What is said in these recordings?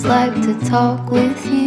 just like to talk with you.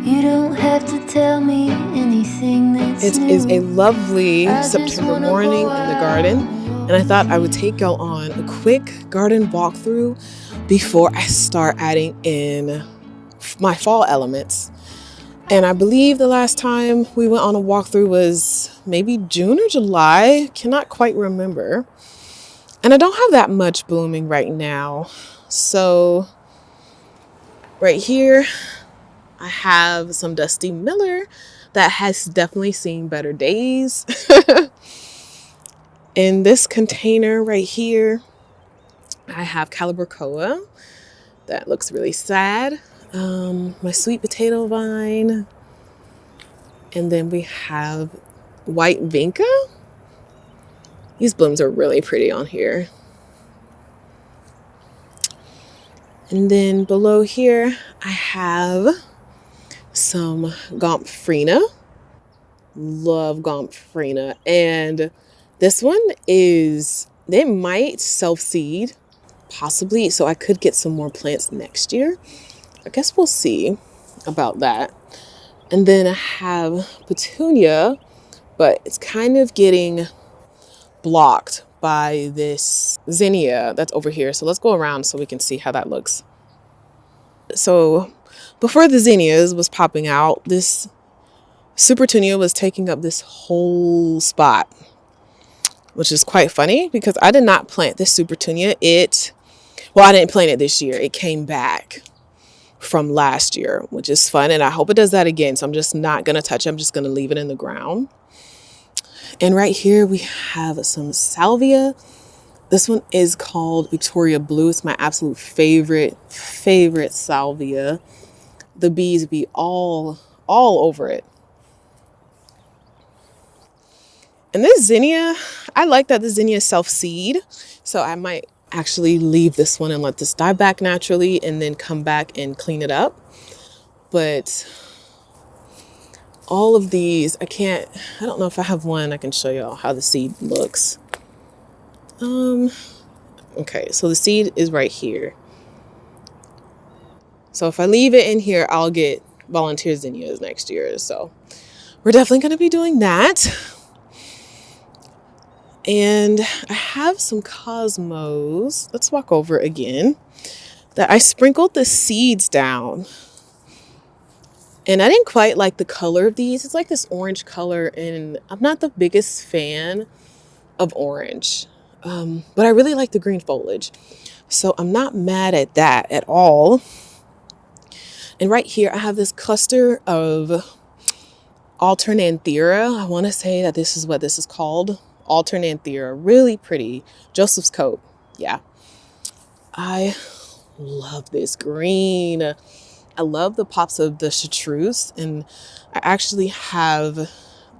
You don't have to tell me anything that's It new. is a lovely September morning in the garden, and I thought I would take y'all on a quick garden walkthrough before I start adding in my fall elements. And I believe the last time we went on a walkthrough was maybe June or July, cannot quite remember. And I don't have that much blooming right now. So right here, I have some Dusty Miller that has definitely seen better days. In this container right here, I have Calibrachoa that looks really sad. My sweet potato vine. And then we have white vinca. These blooms are really pretty on here. And then below here, I have some Gomphrena. Love Gomphrena. And this one they might self-seed, possibly, so I could get some more plants next year. I guess we'll see about that. And then I have Petunia, but it's kind of getting blocked by this zinnia that's over here. So let's go around so we can see how that looks. So before the zinnias was popping out, this Supertunia was taking up this whole spot, which is quite funny because I did not plant this Supertunia. I didn't plant it this year. It came back from last year, which is fun. And I hope it does that again. So I'm just not going to touch it. I'm just going to leave it in the ground. And right here we have some salvia. This one is called Victoria Blue. It's my absolute favorite salvia. The bees be all over it. And this zinnia, I like that the zinnia self-seed. So I might actually leave this one and let this die back naturally and then come back and clean it up. But all of these, I don't know if I have one I can show y'all how the seed looks. Okay, so the seed is right here. So if I leave it in here, I'll get volunteer zinnias next year. So we're definitely going to be doing that. And I have some cosmos. Let's walk over again. That I sprinkled the seeds down. And I didn't quite like the color of these. It's like this orange color, and I'm not the biggest fan of orange. But I really like the green foliage. So I'm not mad at that at all. And right here, I have this cluster of Alternanthera. I want to say that this is what this is called. Alternanthera. Really pretty. Joseph's coat. Yeah. I love this green. I love the pops of the chartreuse. And I actually have,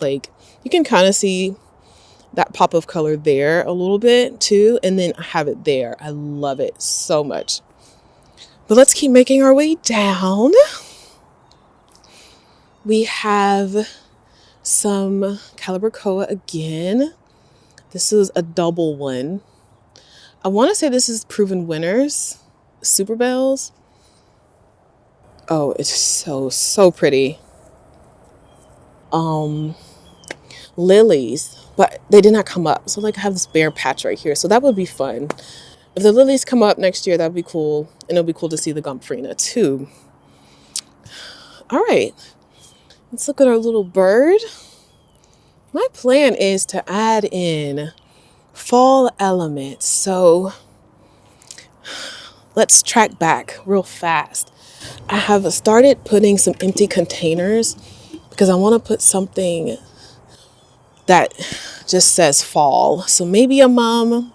you can kind of see that pop of color there a little bit too. And then I have it there. I love it so much. But let's keep making our way down. We have some Calibrachoa again. This is a double one. I want to say this is Proven Winners, Super Bells. Oh, it's so pretty. Lilies, but they did not come up. So I have this bare patch right here. So that would be fun. If the lilies come up next year, that'd be cool. And it'll be cool to see the Gomphrena too. All right, let's look at our little bird. My plan is to add in fall elements. So let's track back real fast. I have started putting some empty containers because I want to put something that just says fall. So maybe a mom.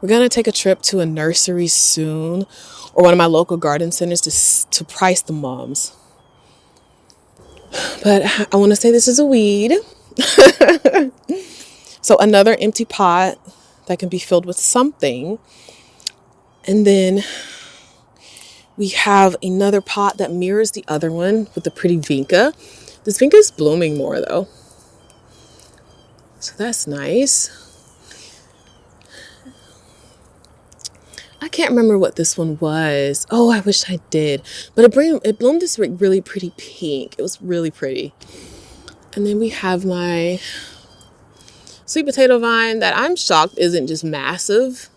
We're going to take a trip to a nursery soon, or one of my local garden centers to price the mums. But I want to say this is a weed. So another empty pot that can be filled with something. And then we have another pot that mirrors the other one with the pretty vinca. This vinca is blooming more though. So that's nice. I can't remember what this one was. Oh, I wish I did. But it bloomed this really pretty pink. It was really pretty. And then we have my sweet potato vine that I'm shocked isn't just massive.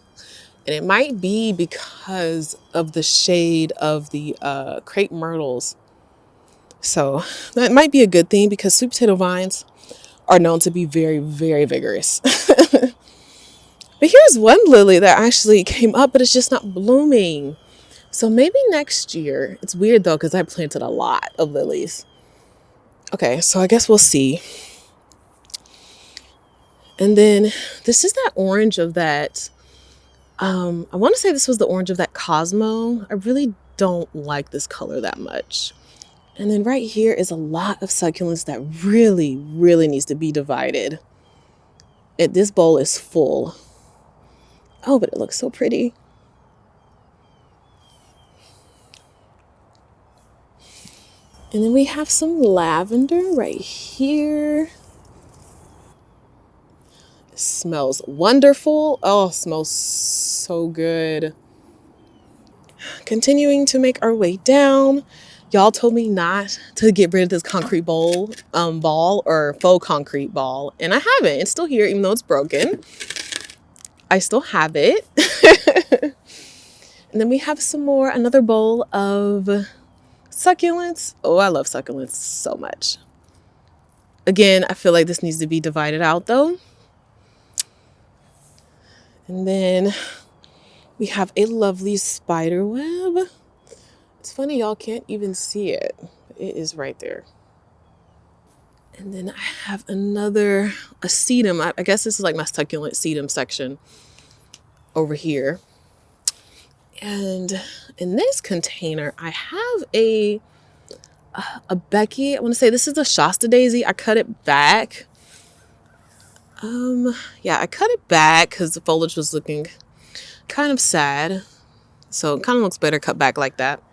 And it might be because of the shade of the crepe myrtles. So that might be a good thing because sweet potato vines are known to be very, very vigorous. But here's one lily that actually came up, but it's just not blooming. So maybe next year. It's weird though, because I planted a lot of lilies. Okay, so I guess we'll see. And then this is that orange of that. I want to say this was the orange of that Cosmo. I really don't like this color that much. And then right here is a lot of succulents that really, really needs to be divided. This bowl is full. Oh, but it looks so pretty. And then we have some lavender right here. It smells wonderful. Oh, it smells so good. Continuing to make our way down. Y'all told me not to get rid of this concrete ball or faux concrete ball. And I haven't. It's still here, even though it's broken. I still have it. And then we have another bowl of succulents. Oh, I love succulents so much. Again, I feel like this needs to be divided out though. And then we have a lovely spider web. It's funny, y'all can't even see it. It is right there. And then I have a sedum. I guess this is like my succulent sedum section over here. And in this container, I have a Becky. I want to say this is a Shasta daisy. I cut it back. I cut it back because the foliage was looking kind of sad. So it kind of looks better cut back like that.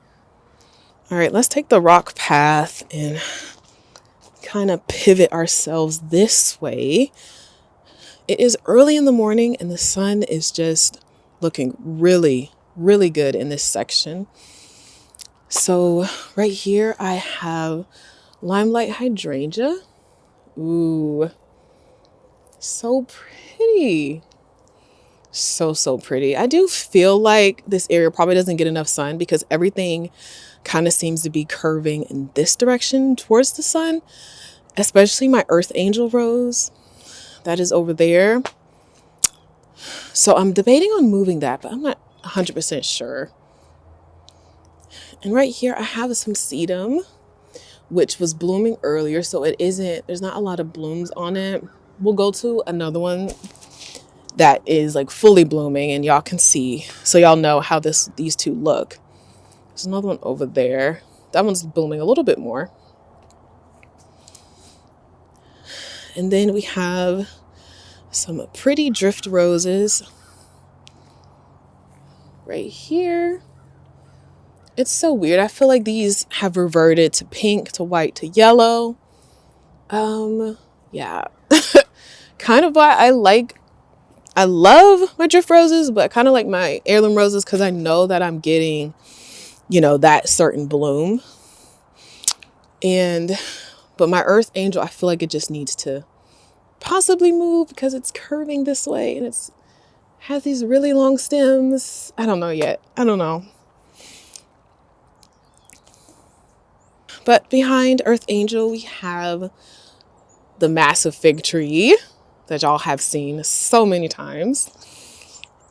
All right, let's take the rock path and kind of pivot ourselves this way. It is early in the morning and the sun is just looking really, really good in this section. So right here I have limelight hydrangea. Ooh, so pretty. So pretty. I do feel like this area probably doesn't get enough sun because everything kind of seems to be curving in this direction towards the sun, especially my earth angel rose that is over there. So I'm debating on moving that, but I'm not 100% sure. And right here I have some sedum, which was blooming earlier, so there's not a lot of blooms on it. We'll go to another one that is like fully blooming and y'all can see, so y'all know how these two look. There's another one over there. That one's blooming a little bit more. And then we have some pretty drift roses right here. It's so weird. I feel like these have reverted to pink, to white, to yellow. Yeah. Kind of why I love my drift roses, but kind of like my heirloom roses because I know that I'm getting, that certain bloom. But my earth angel, I feel like it just needs to possibly move because it's curving this way and has these really long stems. I don't know yet. I don't know. But behind earth angel, we have the massive fig tree that y'all have seen so many times.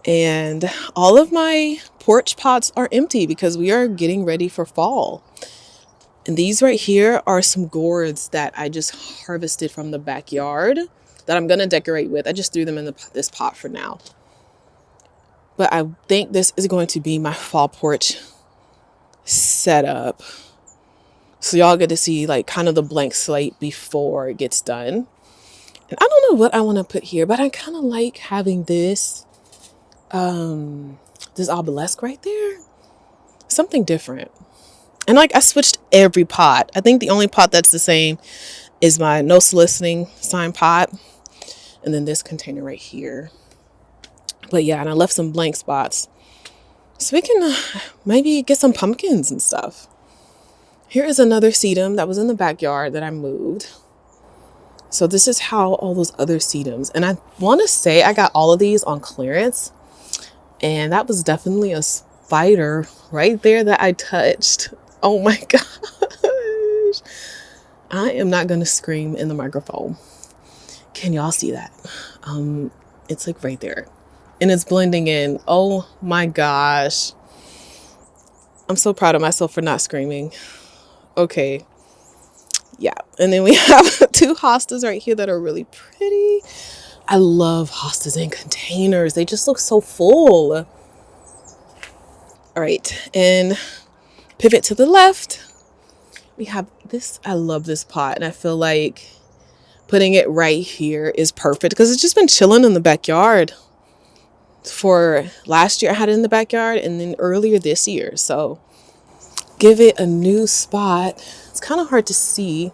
And all of my porch pots are empty because we are getting ready for fall. And these right here are some gourds that I just harvested from the backyard that I'm going to decorate with. I just threw them in this pot for now. But I think this is going to be my fall porch setup. So y'all get to see like kind of the blank slate before it gets done. And I don't know what I want to put here, but I kind of like having this obelisk right there. Something different. And like I switched every pot. I think the only pot that's the same is my no soliciting sign pot. And then this container right here. But yeah, and I left some blank spots So we can maybe get some pumpkins and stuff. Here is another sedum that was in the backyard that I moved. So this is how all those other sedums, and I want to say I got all of these on clearance, and that was definitely a spider right there that I touched. Oh my gosh. I am not going to scream in the microphone. Can y'all see that? It's like right there, and it's blending in. Oh my gosh. I'm so proud of myself for not screaming. Okay. Yeah. And then we have two hostas right here that are really pretty. I love hostas in containers. They just look so full. All right. And pivot to the left. We have this. I love this pot. And I feel like putting it right here is perfect because it's just been chilling in the backyard. For last year, I had it in the backyard, and then earlier this year. So give it a new spot. It's kind of hard to see,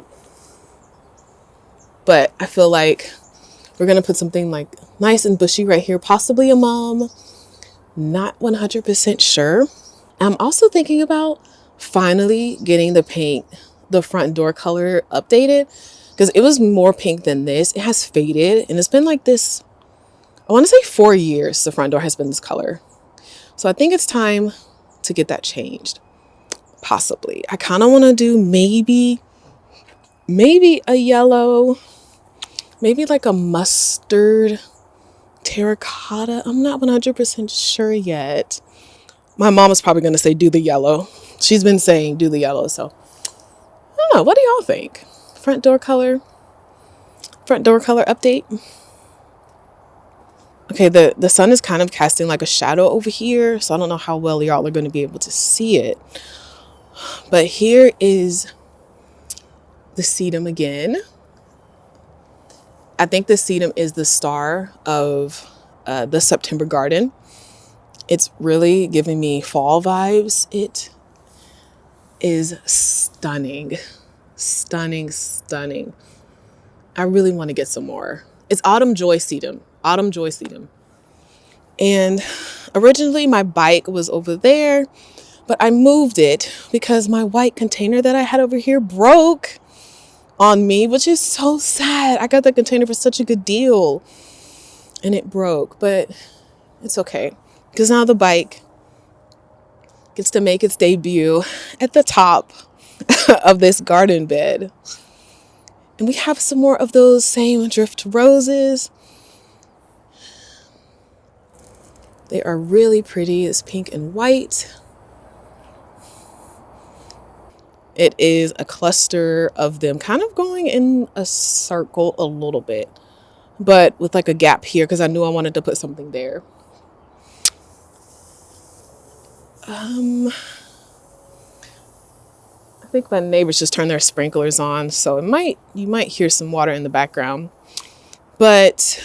but I feel like we're going to put something like nice and bushy right here, possibly a mom. Not 100% sure. I'm also thinking about finally getting the front door color updated, because it was more pink than this. It has faded, and it's been like this, I want to say 4 years the front door has been this color. So I think it's time to get that changed. Possibly. I kind of want to do maybe a yellow, maybe like a mustard terracotta. I'm not 100% sure yet. My mom is probably going to say do the yellow. She's been saying do the yellow. So I don't know. What do y'all think? Front door color update. Okay, the sun is kind of casting like a shadow over here, so I don't know how well y'all are going to be able to see it. But here is the sedum again. I think the sedum is the star of the September garden. It's really giving me fall vibes. It is stunning. Stunning, stunning. I really want to get some more. It's autumn joy sedum. Autumn joy sedum. And originally my bike was over there, but I moved it because my white container that I had over here broke on me, which is so sad. I got that container for such a good deal and it broke, but it's okay because now the bike gets to make its debut at the top of this garden bed. And we have some more of those same drift roses. They are really pretty. It's pink and white. It is a cluster of them kind of going in a circle a little bit, but with like a gap here because I knew I wanted to put something there. I think my neighbors just turned their sprinklers on, so you might hear some water in the background. But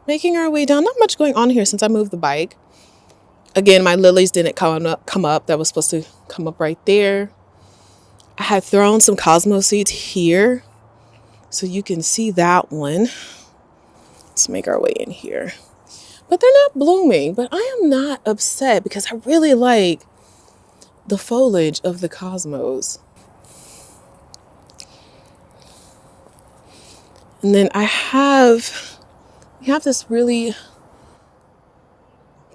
making our way down, not much going on here since I moved the bike. Again, my lilies didn't come up. That was supposed to come up right there. I had thrown some cosmos seeds here, so you can see that one. Let's make our way in here. But they're not blooming, but I am not upset because I really like the foliage of the cosmos. And then we have this really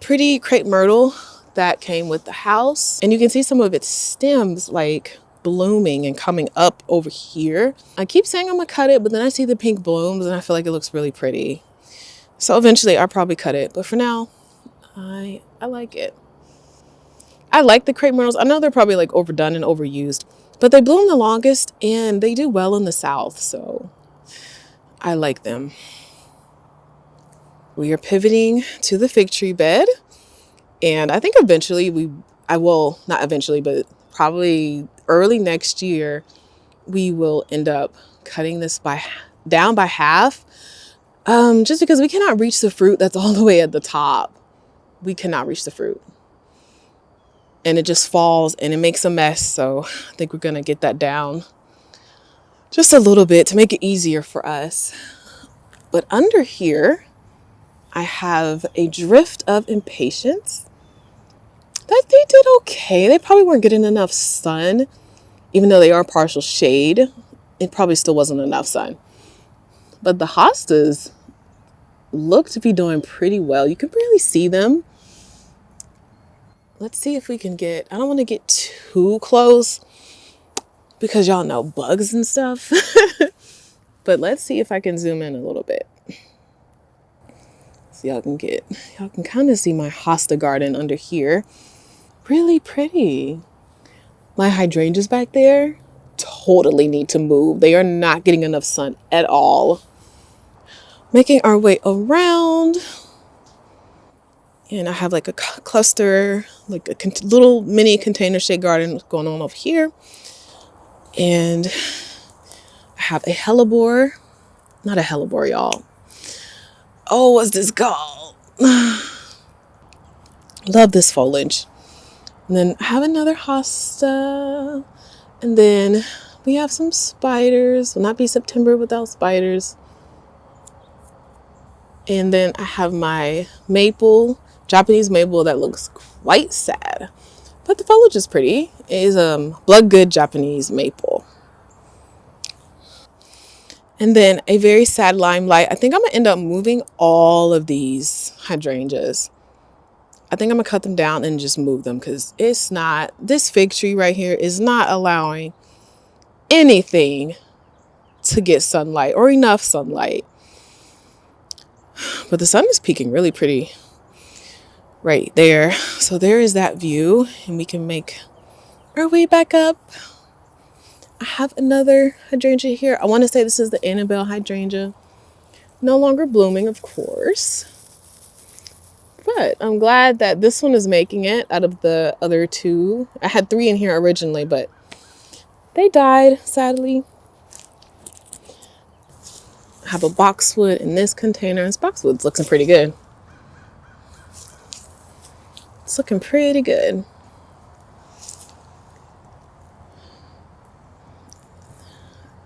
pretty crepe myrtle that came with the house. And you can see some of its stems like blooming and coming up over here. I keep saying I'm gonna cut it, but then I see the pink blooms and I feel like it looks really pretty. So eventually I'll probably cut it, but for now, I like it. I like the crepe myrtles. I know they're probably like overdone and overused, but they bloom the longest and they do well in the south, so I like them. We are pivoting to the fig tree bed, and I think eventually not eventually, but probably early next year, we will end up cutting this down by half. Just because we cannot reach the fruit that's all the way at the top. We cannot reach the fruit. And it just falls and it makes a mess. So I think we're going to get that down just a little bit to make it easier for us. But under here, I have a drift of impatience. that they did okay. They probably weren't getting enough sun, even though they are partial shade. It probably still wasn't enough sun. But the hostas look to be doing pretty well. You can barely see them. Let's see if we can get, I don't want to get too close because y'all know bugs and stuff. But let's see if I can zoom in a little bit. So y'all can kind of see my hosta garden under here. Really pretty. My hydrangeas back there totally need to move. They are not getting enough sun at all. Making our way around. And I have like a cluster, like a little mini container shade garden going on over here. And I have a hellebore. Not a hellebore, y'all. Oh, what's this called? Love this foliage. And then I have another hosta. And then we have some spiders. Will not be September without spiders. And then I have my maple, Japanese maple that looks quite sad. But the foliage is pretty. It is blood good Japanese maple. And then a very sad limelight. I think I'm going to end up moving all of these hydrangeas. I think I'm going to cut them down and just move them because it's not, this fig tree right here is not allowing anything to get sunlight or enough sunlight. But the sun is peaking really pretty right there. So there is that view, and we can make our way back up. I have another hydrangea here. I want to say this is the Annabelle hydrangea. No longer blooming, of course. But I'm glad that this one is making it out of the other two. I had 3 in here originally, but they died, sadly. I have a boxwood in this container. This boxwood's looking pretty good. It's looking pretty good.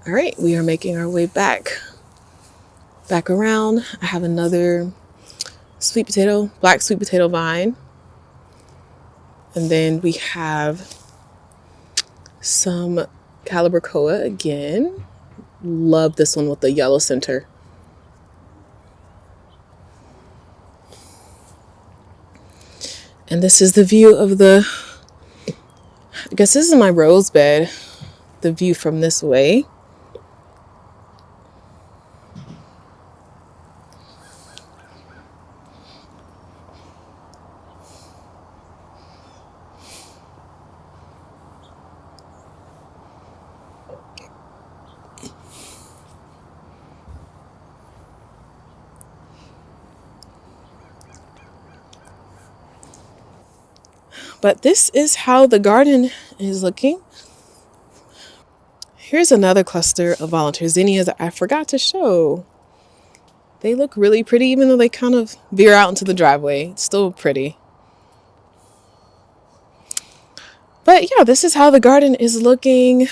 All right, we are making our way back around. I have another black sweet potato vine. And then we have some calibrachoa again. Love this one with the yellow center. And this is the view of I guess this is my rose bed, the view from this way. But this is how the garden is looking. Here's another cluster of volunteer zinnias that I forgot to show. They look really pretty, even though they kind of veer out into the driveway. It's still pretty. But yeah, this is how the garden is looking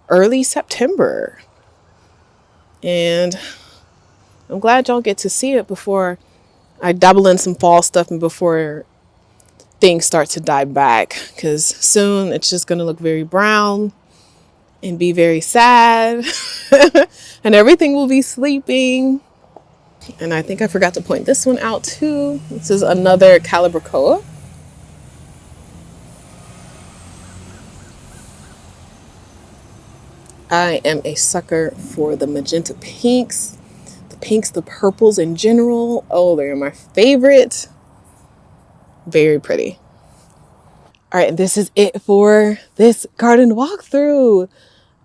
early September. And I'm glad y'all get to see it before I dabble in some fall stuff and before things start to die back, because soon it's just going to look very brown and be very sad and everything will be sleeping. And I think I forgot to point this one out too. This is another calibrachoa. I am a sucker for the magenta pinks, the purples in general. Oh, they're my favorite. Very pretty. All right, this is it for this garden walkthrough.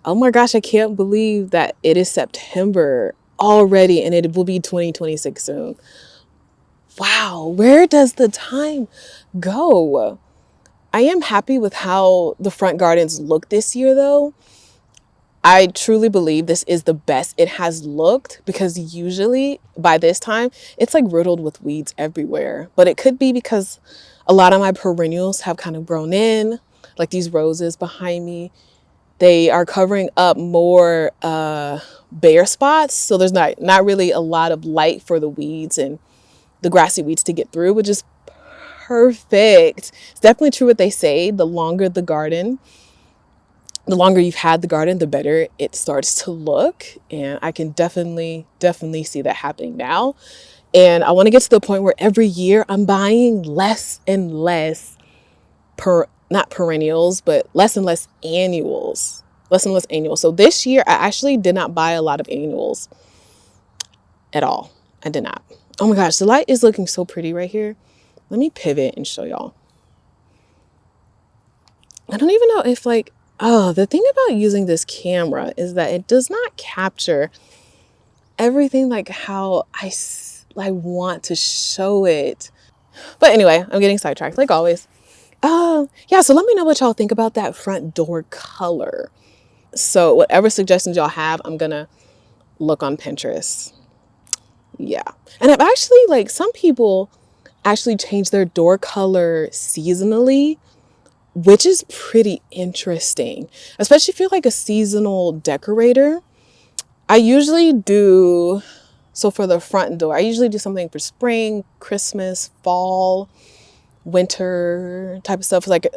Oh my gosh, I can't believe that it is September already and it will be 2026 soon. Wow, where does the time go? I am happy with how the front gardens look this year though. I truly believe this is the best it has looked, because usually by this time it's like riddled with weeds everywhere. But it could be because a lot of my perennials have kind of grown in, like these roses behind me. They are covering up more bare spots. So there's not really a lot of light for the weeds and the grassy weeds to get through, which is perfect. It's definitely true what they say. The longer you've had the garden, the better it starts to look. And I can definitely see that happening now. And I want to get to the point where every year I'm buying less and less not perennials, but less and less annuals. Less and less annuals. So this year I actually did not buy a lot of annuals at all. I did not. Oh my gosh, the light is looking so pretty right here. Let me pivot and show y'all. I don't even know if the thing about using this camera is that it does not capture everything like how I want to show it. But anyway, I'm getting sidetracked like always. Yeah, so let me know what y'all think about that front door color. So whatever suggestions y'all have, I'm gonna look on Pinterest. Yeah. And I've actually, some people actually change their door color seasonally, which is pretty interesting, especially if you're like a seasonal decorator. I usually do, so for the front door, I usually do something for spring, Christmas, fall, winter type of stuff, like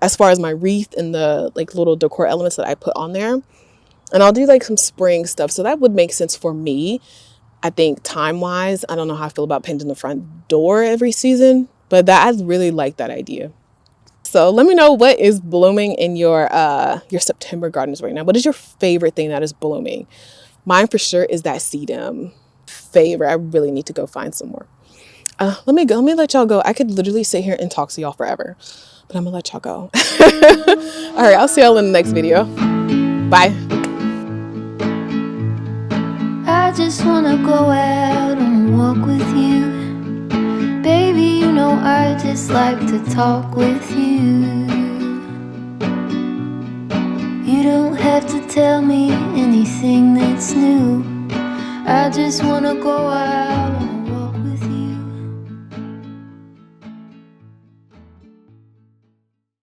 as far as my wreath and the little decor elements that I put on there. And I'll do some spring stuff. So that would make sense for me. I think time-wise, I don't know how I feel about painting the front door every season, but I really like that idea. So let me know what is blooming in your September gardens right now. What is your favorite thing that is blooming? Mine for sure is that sedum. Favorite. I really need to go find some more. Let me let y'all go. I could literally sit here and talk to y'all forever, but I'm gonna let y'all go. All right, I'll see y'all in the next video. Bye. I just wanna go out and walk with you. Baby, you know I just like to talk with you. You don't have to tell me anything that's new. I just wanna go out